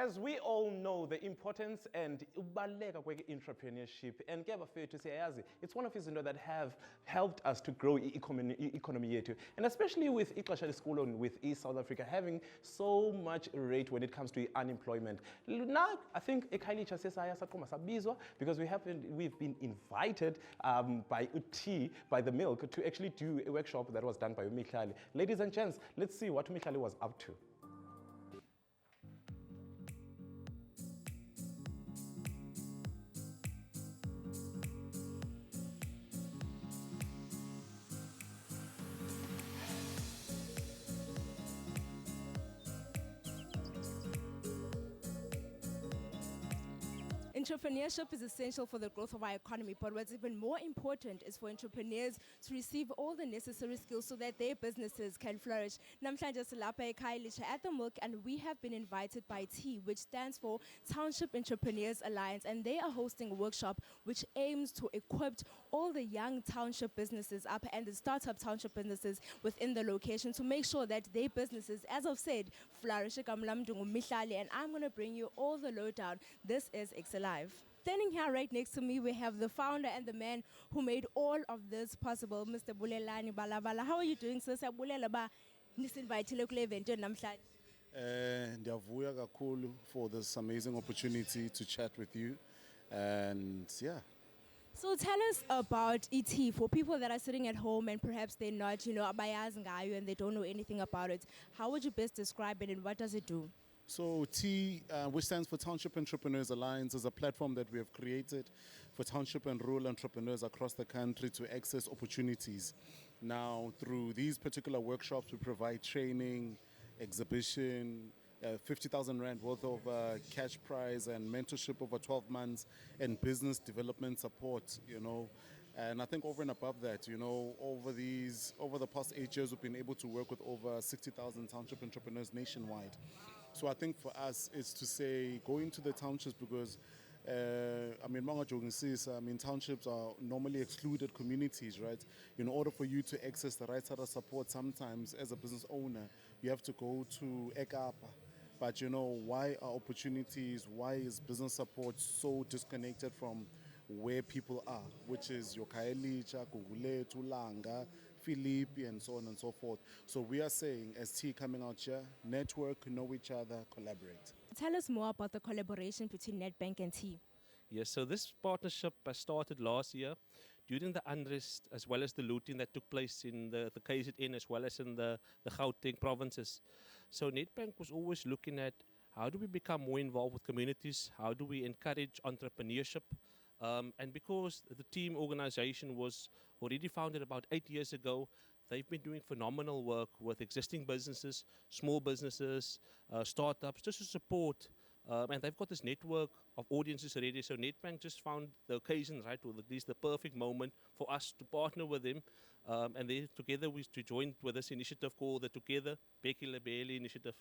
As we all know, the importance and entrepreneurship and to say, it's one of his that have helped us to grow economy yethu. And especially with EKSE school and with East South Africa having so much rate when it comes to unemployment. Now, I think because we've been invited by UT, by the Milk, to actually do a workshop that was done by Mihlali. Ladies and gents, let's see what Mihlali was up to. Entrepreneurship is essential for the growth of our economy, but what's even more important is for entrepreneurs to receive all the necessary skills so that their businesses can flourish. Namhlanje silapha eKhayelitsha at the Milk, and we have been invited by T, which stands for Township Entrepreneurs Alliance, and they are hosting a workshop which aims to equip all the young township businesses up and the startup township businesses within the location to make sure that their businesses, as I've said, flourish. And I'm going to bring you all the lowdown. This is EKSE Live. Standing here right next to me, we have the founder and the man who made all of this possible, Mr. Bulelani Balabala. How are you doing, sir? Ndiyavuya kakhulu for this amazing opportunity to chat with you, and yeah. So tell us about ET for people that are sitting at home and perhaps they're not, abayazi ngayo and they don't know anything about it. How would you best describe it and what does it do? So T, which stands for Township Entrepreneurs Alliance, is a platform that we have created for township and rural entrepreneurs across the country to access opportunities. Now, through these particular workshops, we provide training, exhibition, 50,000 Rand worth of cash prize and mentorship over 12 months and business development support, And I think over and above that, over the past 8 years, we've been able to work with over 60,000 township entrepreneurs nationwide. So I think for us, it's to say, go into the townships because, townships are normally excluded communities, right? In order for you to access the right sort of support, sometimes as a business owner, you have to go to EKAPA. But why are opportunities, why is business support so disconnected from where people are, which is your Khayelitsha, Gugulethu, Langa, Philippi, and so on and so forth. So we are saying, as T coming out here, network, know each other, collaborate. Tell us more about the collaboration between Nedbank and T. Yes, so this partnership started last year during the unrest as well as the looting that took place in the KZN as well as in the Gauteng provinces. So Nedbank was always looking at how do we become more involved with communities, how do we encourage entrepreneurship. And because the team organization was already founded about 8 years ago, they've been doing phenomenal work with existing businesses, small businesses, startups, just to support. And they've got this network of audiences already. So Nedbank just found the occasion, right, or at least the perfect moment for us to partner with them. And then together we joined with this initiative called the Together Becky Lebele Initiative.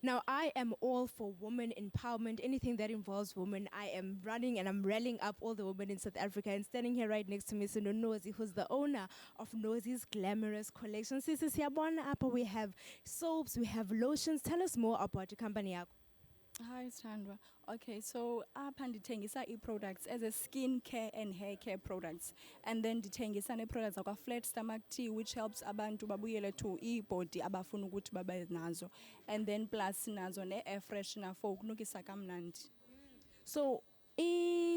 Now, I am all for women empowerment, anything that involves women. I am running and I'm rallying up all the women in South Africa. And standing here right next to me is Nozi, who's the owner of Nozi's Glamorous Collection. We have soaps, we have lotions. Tell us more about the company. Hi, Sandra. Okay, so apha ndithengisa products as a skin care and hair care products, and then ndithengisa products like flat stomach tea, which helps abantu babuyele to body abafuna ukuthi babe nazo, and then plus nazo air freshener for ukunukisa kamnandi. So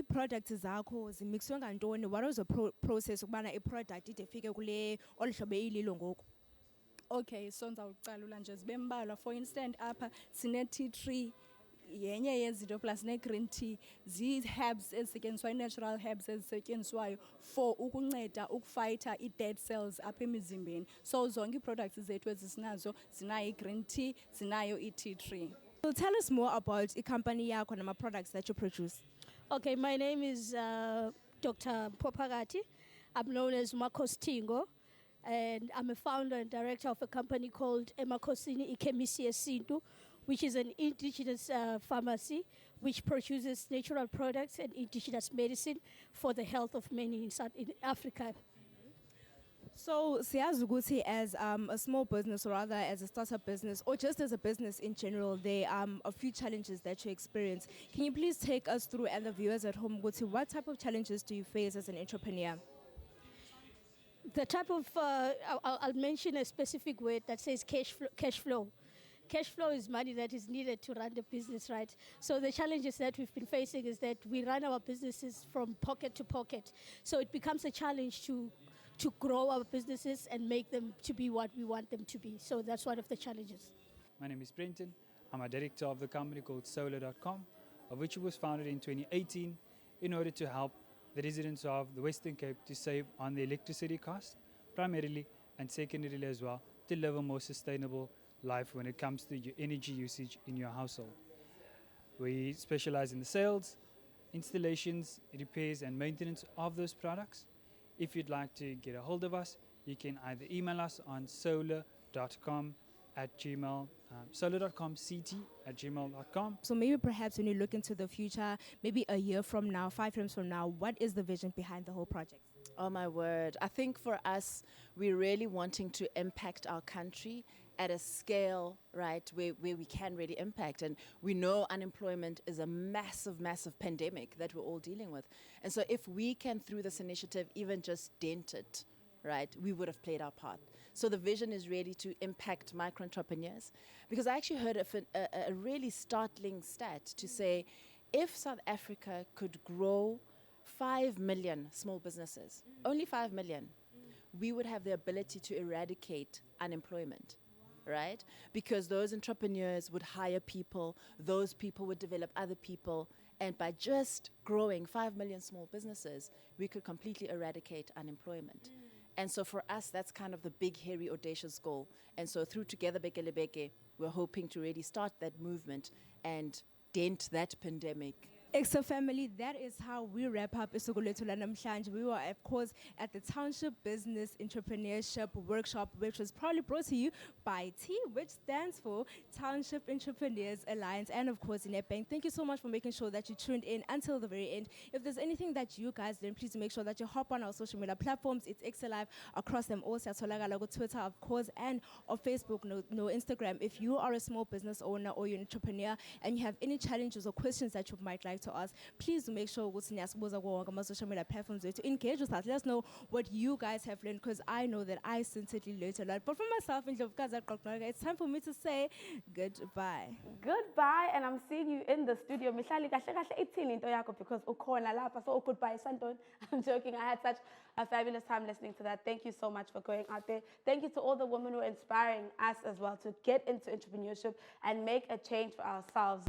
products zakho zimixwe ngantoni? What was the process ukubana product idefike kule olhlobe ililo ngoku? Okay, so ndizawucalula nje zibembalwa. For instance, apha sine tea tree yenye yezinto plus ne-green tea zii-herbs ezisetyenziswayo, i-natural herbs ezisetyenziswayo for ukunceda ukufayitha i-dead cells apha emizimbeni. So zonke ii-products zethu ezisinazo zinayo i-green tea, zinayo i-tea tree. So tell us more about the company yakho and the products that you produce. Okay, my name is Dr. Popagati. I'm known as Makostingo, and I'm a founder and director of a company called Emakosini EKSE, which is an indigenous pharmacy which produces natural products and indigenous medicine for the health of many in Africa. So, siyazi ukuthi as a small business, or rather as a startup business, or just as a business in general, there are a few challenges that you experience. Can you please take us through, and the viewers at home, what type of challenges do you face as an entrepreneur? The type of, I'll mention a specific word that says cash flow. Cash flow. Cash flow is money that is needed to run the business, right? So the challenges that we've been facing is that we run our businesses from pocket to pocket. So it becomes a challenge to grow our businesses and make them to be what we want them to be. So that's one of the challenges. My name is Brenton. I'm a director of the company called Solar.com, of which it was founded in 2018 in order to help the residents of the Western Cape to save on the electricity cost, primarily, and secondarily as well, to live a more sustainable life when it comes to your energy usage in your household. We specialize in the sales, installations, repairs, and maintenance of those products. If you'd like to get a hold of us, you can either email us on solar.com@gmail, solar.comct@gmail.com. So maybe perhaps when you look into the future, maybe a year from now, 5 years from now, what is the vision behind the whole project? Oh my word. I think for us, we're really wanting to impact our country at a scale, right, where we can really impact. And we know unemployment is a massive, massive pandemic that we're all dealing with. And so if we can, through this initiative, even just dent it, right, we would have played our part. So the vision is really to impact micro-entrepreneurs. Because I actually heard a really startling stat to say, if South Africa could grow 5 million small businesses, only 5 million, we would have the ability to eradicate unemployment, right? Because those entrepreneurs would hire people, those people would develop other people, and by just growing 5 million small businesses, we could completely eradicate unemployment. And so for us, that's kind of the big, hairy, audacious goal. And so through Together Bekele Beke, we're hoping to really start that movement and dent that pandemic. EKSE family, that is how we wrap up Isukulethu Namhlanje. We were, of course, at the Township Business Entrepreneurship Workshop, which was proudly brought to you by T, which stands for Township Entrepreneurs Alliance, and of course, Nedbank. Thank you so much for making sure that you tuned in until the very end. If there's anything that you guys learned, please make sure that you hop on our social media platforms. It's EKSE Live across them all. Siyatholakala Twitter, of course, and on Facebook, no Instagram. If you are a small business owner or you're an entrepreneur and you have any challenges or questions that you might like to us, please do make sure on social media platforms to engage with us. Let us know what you guys have learned, because I know that I sincerely learned a lot. But for myself, it's time for me to say goodbye. Goodbye, and I'm seeing you in the studio. Mihlali kahle kahle ithini into yakho because ukhona lapha. So goodbye, Santon. I'm joking. I had such a fabulous time listening to that. Thank you so much for going out there. Thank you to all the women who are inspiring us as well to get into entrepreneurship and make a change for ourselves.